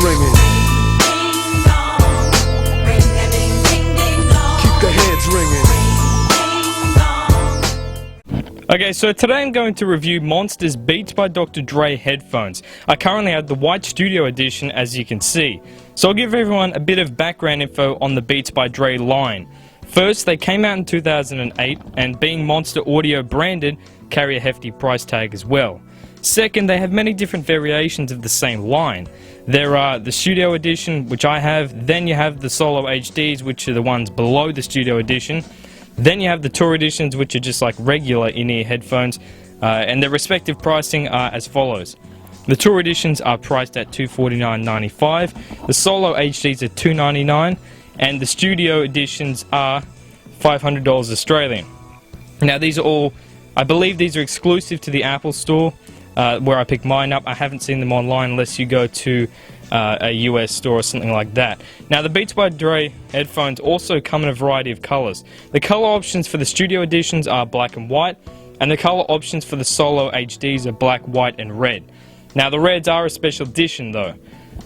ringing. Keep the heads ringing. Okay, so today I'm going to review Monster's Beats by Dr. Dre headphones. I currently have the white studio edition, as you can see. So I'll give everyone a bit of background info on the Beats by Dre line. First, they came out in 2008, and being Monster Audio branded, carry a hefty price tag as well. Second, they have many different variations of the same line. There are the Studio Edition, which I have, then you have the Solo HDs, which are the ones below the Studio Edition. Then you have the Tour Editions, which are just like regular in-ear headphones, and their respective pricing are as follows. The Tour Editions are priced at $249.95, the Solo HDs are $299, and the Studio Editions are $500 Australian. Now these are all, I believe these are exclusive to the Apple Store, where I picked mine up. I haven't seen them online unless you go to a US store or something like that. Now the Beats by Dre headphones also come in a variety of colors. The color options for the Studio Editions are black and white, and the color options for the Solo HDs are black, white and red. Now the reds are a special edition though.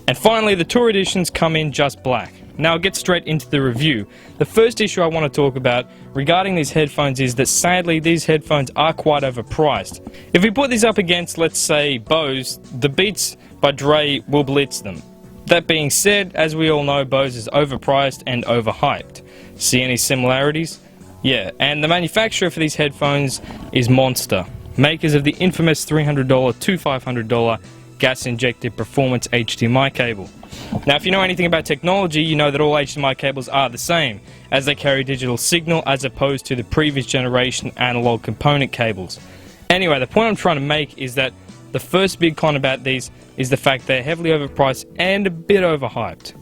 And finally, the Tour Editions come in just black. Now I'll get straight into the review. The first issue I want to talk about regarding these headphones is that sadly these headphones are quite overpriced. If we put these up against, let's say, Bose, the Beats by Dre will blitz them. That being said, as we all know, Bose is overpriced and overhyped. See any similarities? Yeah, and the manufacturer for these headphones is Monster, makers of the infamous $300 to $500 gas-injected performance HDMI cable. Now if you know anything about technology, you know that all HDMI cables are the same, as they carry digital signal as opposed to the previous generation analog component cables. Anyway, the point I'm trying to make is that the first big con about these is the fact they're heavily overpriced and a bit overhyped.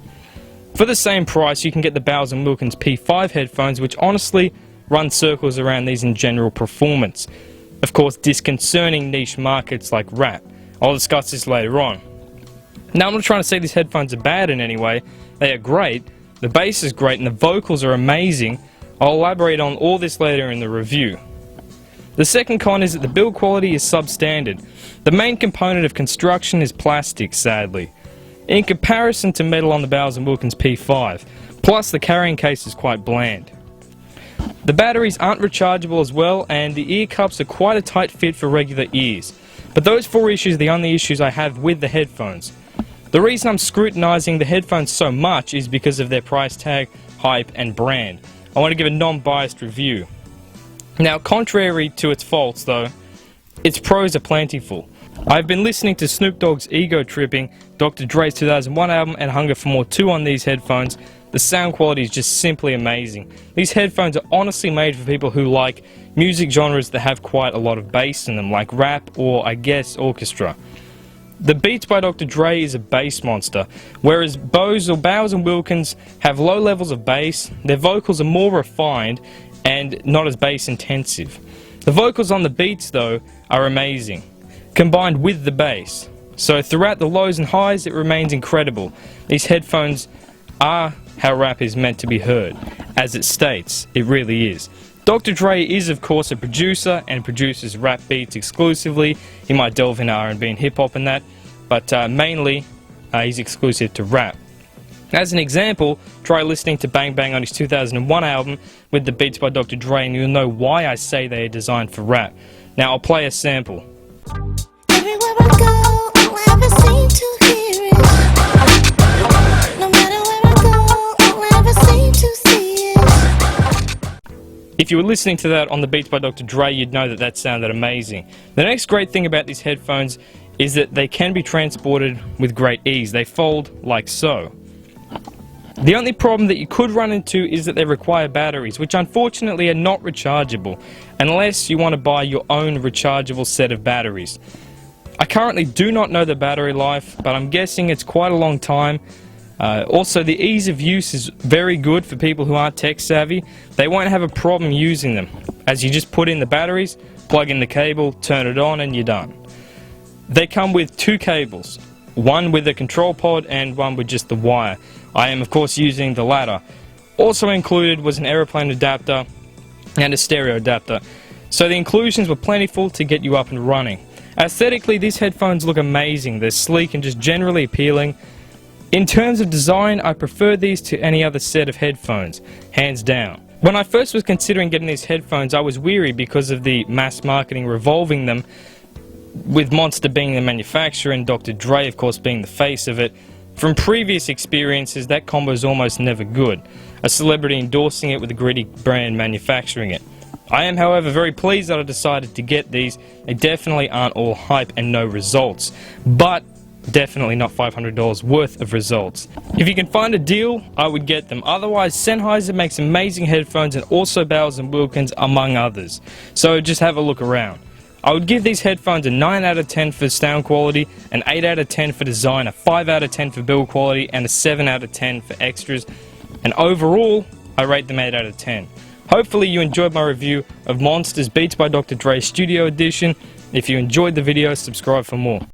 For the same price, you can get the Bowers & Wilkins P5 headphones, which honestly run circles around these in general performance. Of course, disconcerting niche markets like rap. I'll discuss this later on. Now, I'm not trying to say these headphones are bad in any way. They are great, the bass is great, and the vocals are amazing. I'll elaborate on all this later in the review. The second con is that the build quality is substandard. The main component of construction is plastic, sadly, in comparison to metal on the Bowers & Wilkins P5, plus the carrying case is quite bland. The batteries aren't rechargeable as well, and the ear cups are quite a tight fit for regular ears. But those four issues are the only issues I have with the headphones. The reason I'm scrutinizing the headphones so much is because of their price tag, hype and brand. I want to give a non-biased review. Now, contrary to its faults though, its pros are plentiful. I've been listening to Snoop Dogg's Ego Tripping, Dr. Dre's 2001 album and Hunger for More 2 on these headphones. The sound quality is just simply amazing. These headphones are honestly made for people who like music genres that have quite a lot of bass in them, like rap or, I guess, orchestra. The Beats by Dr. Dre is a bass monster, whereas Bose or Bowers & Wilkins have low levels of bass. Their vocals are more refined and not as bass intensive. The vocals on the Beats though are amazing, combined with the bass. So throughout the lows and highs it remains incredible. These headphones are how rap is meant to be heard. As it states, it really is. Dr. Dre is of course a producer and produces rap beats exclusively. He might delve into R&B and hip hop and that, but mainly he's exclusive to rap. As an example, try listening to Bang Bang on his 2001 album with the Beats by Dr. Dre and you'll know why I say they are designed for rap. Now I'll play a sample. Everywhere I go, I'll ever seem to hear it. No matter where I go, I'll ever seem to see it. If you were listening to that on the Beats by Dr. Dre, you'd know that that sounded amazing. The next great thing about these headphones is that they can be transported with great ease. They fold like so. The only problem that you could run into is that they require batteries, which unfortunately are not rechargeable, unless you want to buy your own rechargeable set of batteries. I currently do not know the battery life, but I'm guessing it's quite a long time. Also, the ease of use is very good for people who aren't tech savvy. They won't have a problem using them, as you just put in the batteries, plug in the cable, turn it on, and you're done. They come with two cables, one with a control pod and one with just the wire. I am of course using the latter. Also included was an aeroplane adapter and a stereo adapter, so the inclusions were plentiful to get you up and running. Aesthetically, these headphones look amazing. They're sleek and just generally appealing. In terms of design, I prefer these to any other set of headphones, hands down. When I first was considering getting these headphones, I was weary because of the mass marketing revolving them, with Monster being the manufacturer and Dr. Dre of course being the face of it. From previous experiences, that combo is almost never good. A celebrity endorsing it with a gritty brand manufacturing it. I am, however, very pleased that I decided to get these. They definitely aren't all hype and no results, but definitely not $500 worth of results. If you can find a deal, I would get them. Otherwise, Sennheiser makes amazing headphones, and also Bowers & Wilkins, among others. So just have a look around. I would give these headphones a 9 out of 10 for sound quality, an 8 out of 10 for design, a 5 out of 10 for build quality, and a 7 out of 10 for extras. And overall, I rate them 8 out of 10. Hopefully you enjoyed my review of Monster's Beats by Dr. Dre Studio Edition. If you enjoyed the video, subscribe for more.